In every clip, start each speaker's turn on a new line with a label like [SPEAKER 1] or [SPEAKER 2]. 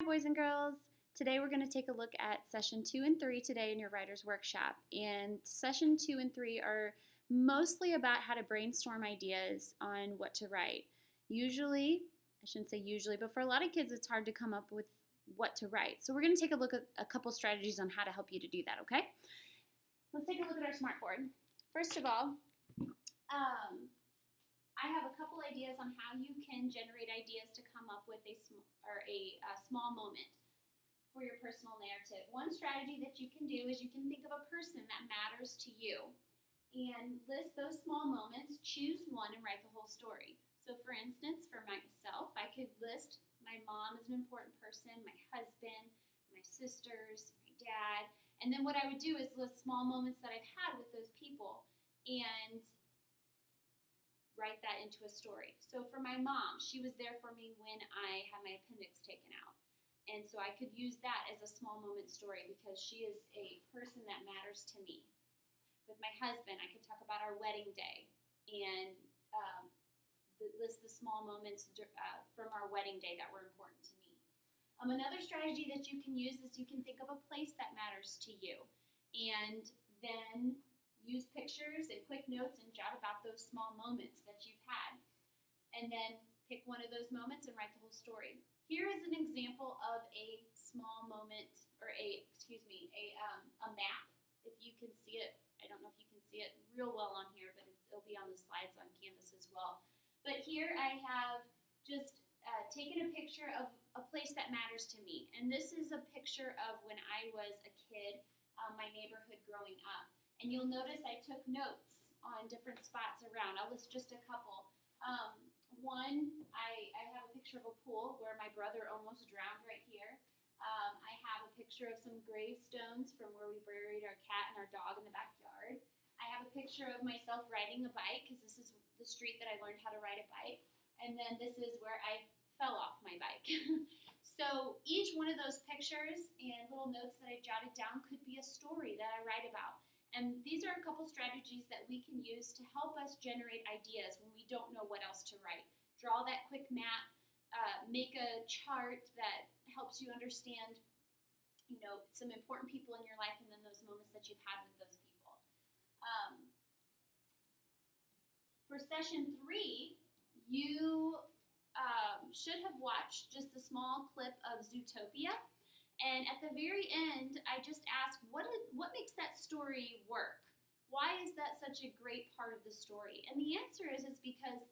[SPEAKER 1] Boys and girls. Today we're going to take a look at session 2 and 3 today in your writer's workshop. And session 2 and 3 are mostly about how to brainstorm ideas on what to write. Usually, I shouldn't say usually, but for a lot of kids it's hard to come up with what to write. So we're going to take a look at a couple strategies on how to help you to do that, okay? Let's take a look at our smartboard. First of all, I have a couple ideas on how you can generate ideas to come up with a small moment for your personal narrative. One strategy that you can do is you can think of a person that matters to you and list those small moments, choose one, and write the whole story. So for instance, for myself, I could list my mom as an important person, my husband, my sisters, my dad, and then what I would do is list small moments that I've had with those people and write that into a story. So for my mom, she was there for me when I had my appendix taken out. And so I could use that as a small moment story because she is a person that matters to me. With my husband, I could talk about our wedding day and list the small moments from our wedding day that were important to me. Another strategy that you can use is you can think of a place that matters to you and then use pictures and quick notes and jot about those small moments that you've had. And then pick one of those moments and write the whole story. Here is an example of a small moment, or a map. If you can see it, I don't know if you can see it real well on here, but it'll be on the slides on Canvas as well. But here I have just taken a picture of a place that matters to me. And this is a picture of when I was a kid, my neighborhood growing up. And you'll notice I took notes on different spots around. I'll list just a couple. One, I have a picture of a pool where my brother almost drowned right here. I have a picture of some gravestones from where we buried our cat and our dog in the backyard. I have a picture of myself riding a bike because this is the street that I learned how to ride a bike. And then this is where I fell off my bike. So each one of those pictures and little notes that I jotted down could be a story that I write about. And these are a couple strategies that we can use to help us generate ideas when we don't know what else to write. Draw that quick map, make a chart that helps you understand, some important people in your life and then those moments that you've had with those people. For session 3, you should have watched just a small clip of Zootopia. And at the very end, I just asked, what makes that story work? Why is that such a great part of the story? And the answer is it's because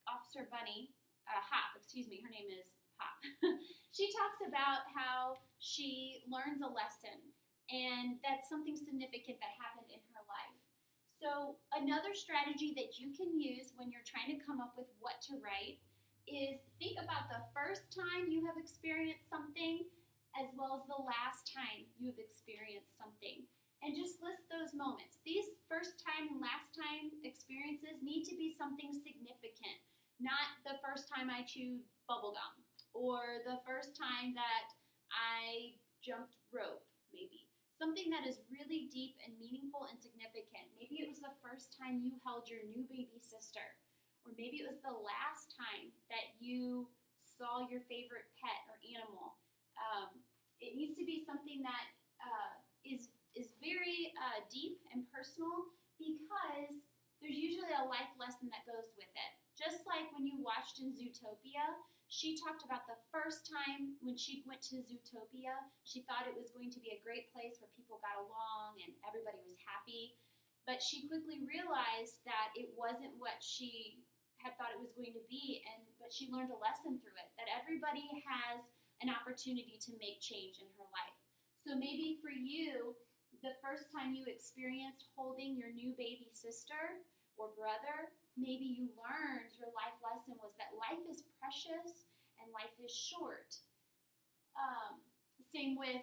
[SPEAKER 1] Officer Bunny, Hop, her name is Hop. She talks about how she learns a lesson, and that's something significant that happened in her life. So another strategy that you can use when you're trying to come up with what to write is think about the first time you have experienced something as well as the last time you've experienced something. And just list those moments. These first time and last time experiences need to be something significant, not the first time I chewed bubblegum or the first time that I jumped rope, maybe. Something that is really deep and meaningful and significant. Maybe it was the first time you held your new baby sister. Or maybe it was the last time that you saw your favorite pet or animal. It needs to be something that is very deep and personal because there's usually a life lesson that goes with it. Just like when you watched in Zootopia, she talked about the first time when she went to Zootopia, she thought it was going to be a great place where people got along and everybody was happy. But she quickly realized that it wasn't what she had thought it was going to be, but she learned a lesson through it, that everybody has an opportunity to make change in her life. So maybe for you, the first time you experienced holding your new baby sister or brother, maybe you learned your life lesson was that life is precious and life is short. Same with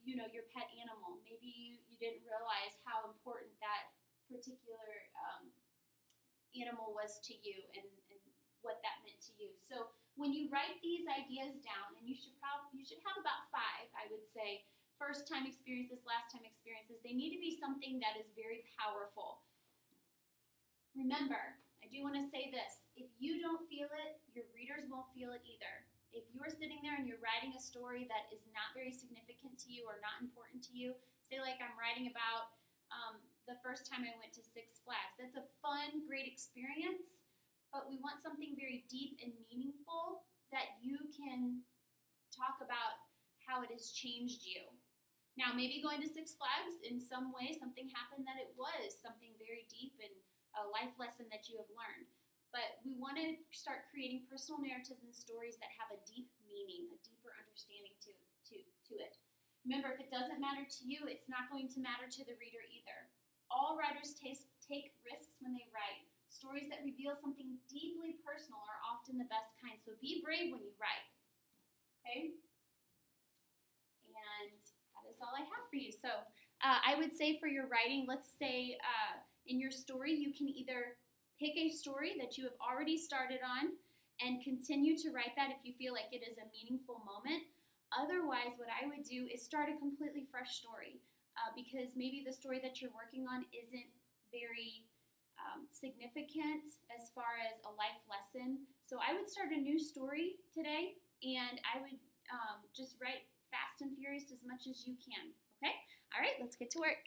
[SPEAKER 1] your pet animal. Maybe you didn't realize how important that particular animal was to you and what that meant to you. So when you write these ideas down, and you should have about 5, I would say, first time experiences, last time experiences, they need to be something that is very powerful. Remember, I do want to say this. If you don't feel it, your readers won't feel it either. If you're sitting there and you're writing a story that is not very significant to you or not important to you, say like I'm writing about the first time I went to Six Flags. That's a fun, great experience, but we want something very deep and meaningful that you can talk about how it has changed you. Now, maybe going to Six Flags, in some way, something happened that it was something very deep and a life lesson that you have learned. But we want to start creating personal narratives and stories that have a deep meaning, a deeper understanding to it. Remember, if it doesn't matter to you, it's not going to matter to the reader either. All writers take risks when they write. Stories that reveal something deeply personal are often the best kind. So be brave when you write. Okay? And that is all I have for you. So I would say for your writing, let's say in your story, you can either pick a story that you have already started on and continue to write that if you feel like it is a meaningful moment. Otherwise, what I would do is start a completely fresh story because maybe the story that you're working on isn't very significant as far as a life lesson. So I would start a new story today and I would just write fast and furious as much as you can. Okay? All right, let's get to work.